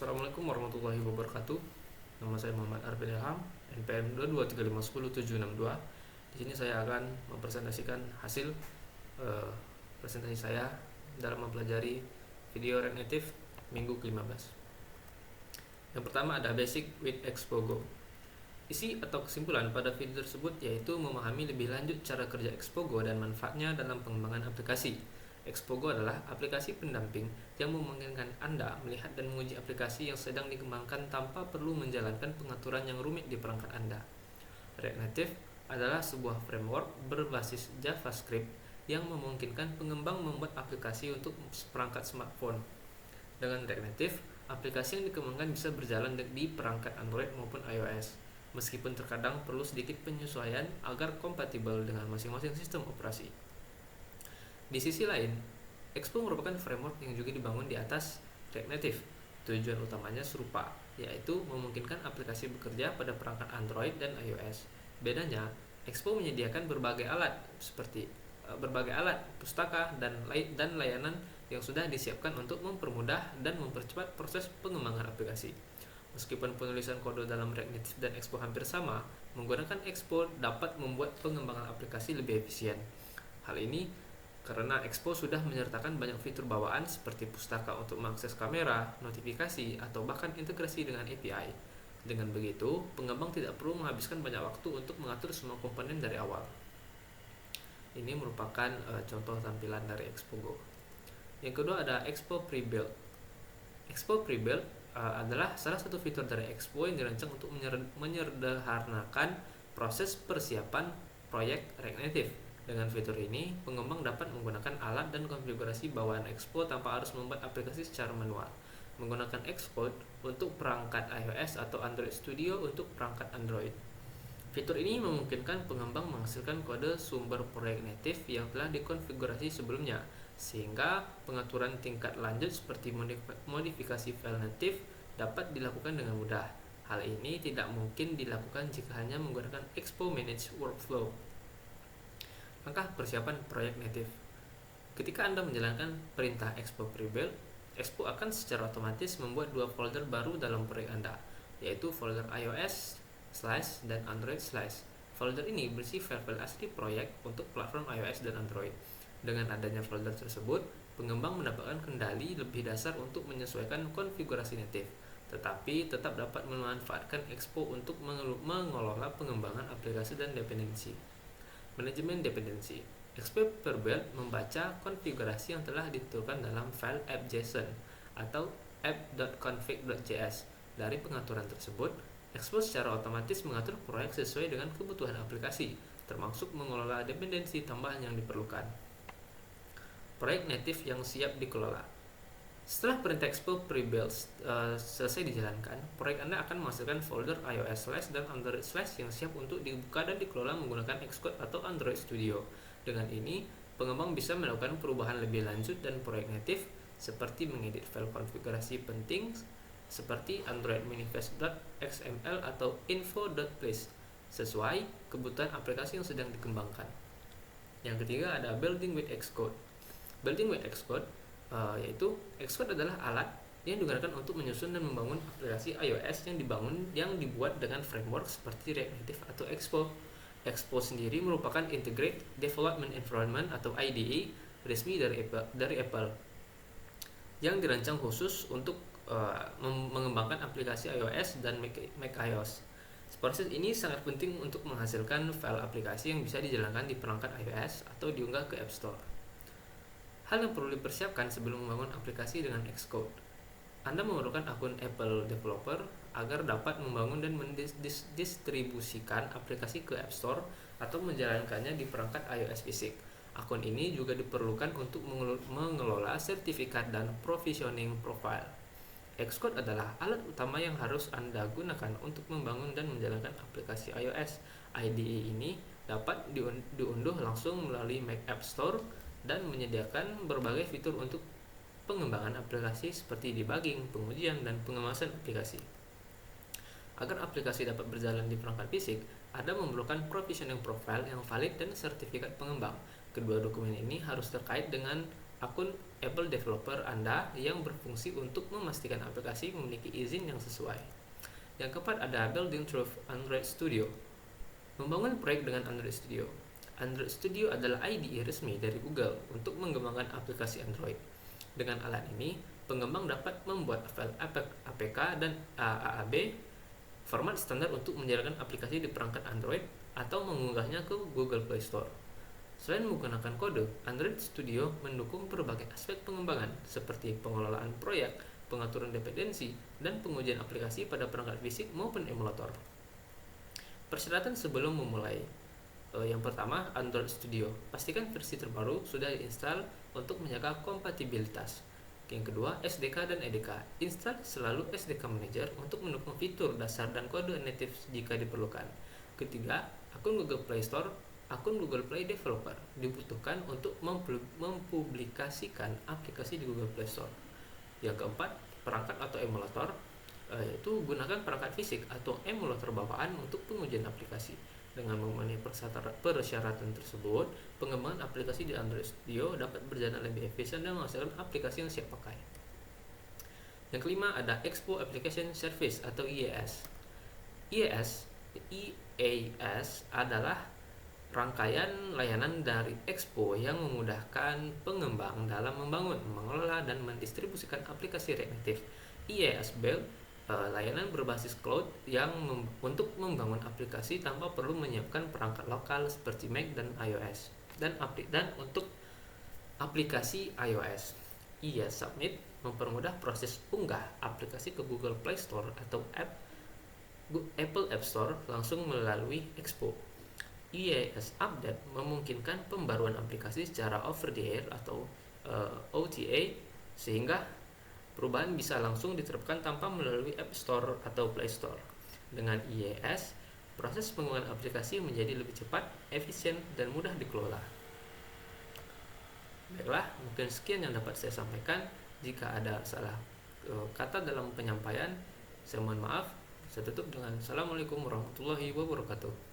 Assalamualaikum warahmatullahi wabarakatuh. Nama saya Muhammad Arfin Ilham, NPM 223510762. Di sini saya akan mempresentasikan hasil eh, presentasi saya dalam mempelajari video React Native minggu ke-15. Yang pertama ada Basic with Expo Go. Isi atau kesimpulan pada video tersebut yaitu memahami lebih lanjut cara kerja Expo Go dan manfaatnya dalam pengembangan aplikasi. Expo Go adalah aplikasi pendamping yang memungkinkan Anda melihat dan menguji aplikasi yang sedang dikembangkan tanpa perlu menjalankan pengaturan yang rumit di perangkat Anda. React Native adalah sebuah framework berbasis JavaScript yang memungkinkan pengembang membuat aplikasi untuk perangkat smartphone. Dengan React Native, aplikasi yang dikembangkan bisa berjalan di perangkat Android maupun iOS, meskipun terkadang perlu sedikit penyesuaian agar kompatibel dengan masing-masing sistem operasi. Di sisi lain, Expo merupakan framework yang juga dibangun di atas React Native. Tujuan utamanya serupa, yaitu memungkinkan aplikasi bekerja pada perangkat Android dan iOS. Bedanya, Expo menyediakan berbagai alat pustaka dan layanan yang sudah disiapkan untuk mempermudah dan mempercepat proses pengembangan aplikasi. Meskipun penulisan kode dalam React Native dan Expo hampir sama, menggunakan Expo dapat membuat pengembangan aplikasi lebih efisien. Hal ini karena Expo sudah menyertakan banyak fitur bawaan seperti pustaka untuk mengakses kamera, notifikasi, atau bahkan integrasi dengan API. Dengan begitu, pengembang tidak perlu menghabiskan banyak waktu untuk mengatur semua komponen dari awal. Ini merupakan contoh tampilan dari Expo Go. Yang kedua ada Expo Pre-Build. Expo Pre-Build adalah salah satu fitur dari Expo yang dirancang untuk menyederhanakan proses persiapan proyek React Native. Dengan fitur ini, pengembang dapat menggunakan alat dan konfigurasi bawaan Xcode tanpa harus membuat aplikasi secara manual. Menggunakan Xcode untuk perangkat iOS atau Android Studio untuk perangkat Android. Fitur ini memungkinkan pengembang menghasilkan kode sumber proyek native yang telah dikonfigurasi sebelumnya, sehingga pengaturan tingkat lanjut seperti modifikasi file native dapat dilakukan dengan mudah. Hal ini tidak mungkin dilakukan jika hanya menggunakan Expo Manage Workflow. Langkah persiapan proyek native. Ketika Anda menjalankan perintah Expo Pre-Build, Expo akan secara otomatis membuat dua folder baru dalam proyek Anda, yaitu folder iOS/ dan Android/. Folder ini berisi file-file asli proyek untuk platform iOS dan Android. Dengan adanya folder tersebut, pengembang mendapatkan kendali lebih dasar untuk menyesuaikan konfigurasi native, tetapi tetap dapat memanfaatkan Expo untuk mengelola pengembangan aplikasi dan dependensi. Manajemen dependensi. Expo Pre-Build membaca konfigurasi yang telah dituturkan dalam file app.json atau app.config.js. Dari pengaturan tersebut, Expo secara otomatis mengatur proyek sesuai dengan kebutuhan aplikasi, termasuk mengelola dependensi tambahan yang diperlukan. Proyek native yang siap dikelola. Setelah perintah Expo Pre-Build selesai dijalankan, proyek Anda akan menghasilkan folder iOS/ dan Android/ yang siap untuk dibuka dan dikelola menggunakan Xcode atau Android Studio. Dengan ini, pengembang bisa melakukan perubahan lebih lanjut dan proyek native, seperti mengedit file konfigurasi penting seperti Android manifest.xml atau info.place sesuai kebutuhan aplikasi yang sedang dikembangkan. Yang ketiga ada Building with Xcode. Building with Xcode yaitu Xcode adalah alat yang digunakan untuk menyusun dan membangun aplikasi iOS yang dibuat dengan framework seperti React Native atau Expo. Expo sendiri merupakan Integrated Development Environment atau IDE resmi dari Apple yang dirancang khusus untuk mengembangkan aplikasi iOS dan macOS. Proses ini sangat penting untuk menghasilkan file aplikasi yang bisa dijalankan di perangkat iOS atau diunggah ke App Store. Hal yang perlu dipersiapkan sebelum membangun aplikasi dengan Xcode. Anda memerlukan akun Apple Developer agar dapat membangun dan mendistribusikan aplikasi ke App Store atau menjalankannya di perangkat iOS fisik. Akun ini juga diperlukan untuk mengelola sertifikat dan provisioning profile. Xcode adalah alat utama yang harus Anda gunakan untuk membangun dan menjalankan aplikasi iOS. IDE ini dapat diunduh langsung melalui Mac App Store dan menyediakan berbagai fitur untuk pengembangan aplikasi seperti debugging, pengujian, dan pengemasan aplikasi. Agar aplikasi dapat berjalan di perangkat fisik, Anda memerlukan provisioning profile yang valid dan sertifikat pengembang. Kedua dokumen ini harus terkait dengan akun Apple developer Anda yang berfungsi untuk memastikan aplikasi memiliki izin yang sesuai. Yang keempat ada Building Through Android Studio. Membangun proyek dengan Android Studio. Android Studio adalah IDE resmi dari Google untuk mengembangkan aplikasi Android. Dengan alat ini, pengembang dapat membuat file APK dan AAB format standar untuk menjalankan aplikasi di perangkat Android atau mengunggahnya ke Google Play Store. Selain menggunakan kode, Android Studio mendukung berbagai aspek pengembangan seperti pengelolaan proyek, pengaturan dependensi, dan pengujian aplikasi pada perangkat fisik maupun emulator. Persyaratan sebelum memulai. Yang pertama, Android Studio. Pastikan versi terbaru sudah diinstal untuk menjaga kompatibilitas. Yang kedua, SDK dan EDK. Install selalu SDK Manager untuk mendukung fitur dasar dan kode native jika diperlukan. Ketiga, akun Google Play Store. Akun Google Play Developer dibutuhkan untuk mempublikasikan aplikasi di Google Play Store. Yang keempat, perangkat atau emulator, yaitu gunakan perangkat fisik atau emulator bawaan untuk pengujian aplikasi. Dengan memenuhi persyaratan tersebut, pengembangan aplikasi di Android Studio dapat berjalan lebih efisien dan menghasilkan aplikasi yang siap pakai. Yang kelima ada Expo Application Service atau IAS. IAS adalah rangkaian layanan dari Expo yang memudahkan pengembang dalam membangun, mengelola, dan mendistribusikan aplikasi React Native. IaaS Build, layanan berbasis cloud yang untuk membangun aplikasi tanpa perlu menyiapkan perangkat lokal seperti Mac dan iOS. Dan untuk aplikasi iOS, IaaS Submit mempermudah proses unggah aplikasi ke Google Play Store atau Apple App Store langsung melalui Expo. IaaS Update memungkinkan pembaruan aplikasi secara over the air atau OTA sehingga perubahan bisa langsung diterapkan tanpa melalui App Store atau Play Store. Dengan IaaS, proses pengembangan aplikasi menjadi lebih cepat, efisien, dan mudah dikelola. Baiklah, mungkin sekian yang dapat saya sampaikan. Jika ada salah kata dalam penyampaian, saya mohon maaf. Saya tutup dengan Assalamualaikum warahmatullahi wabarakatuh.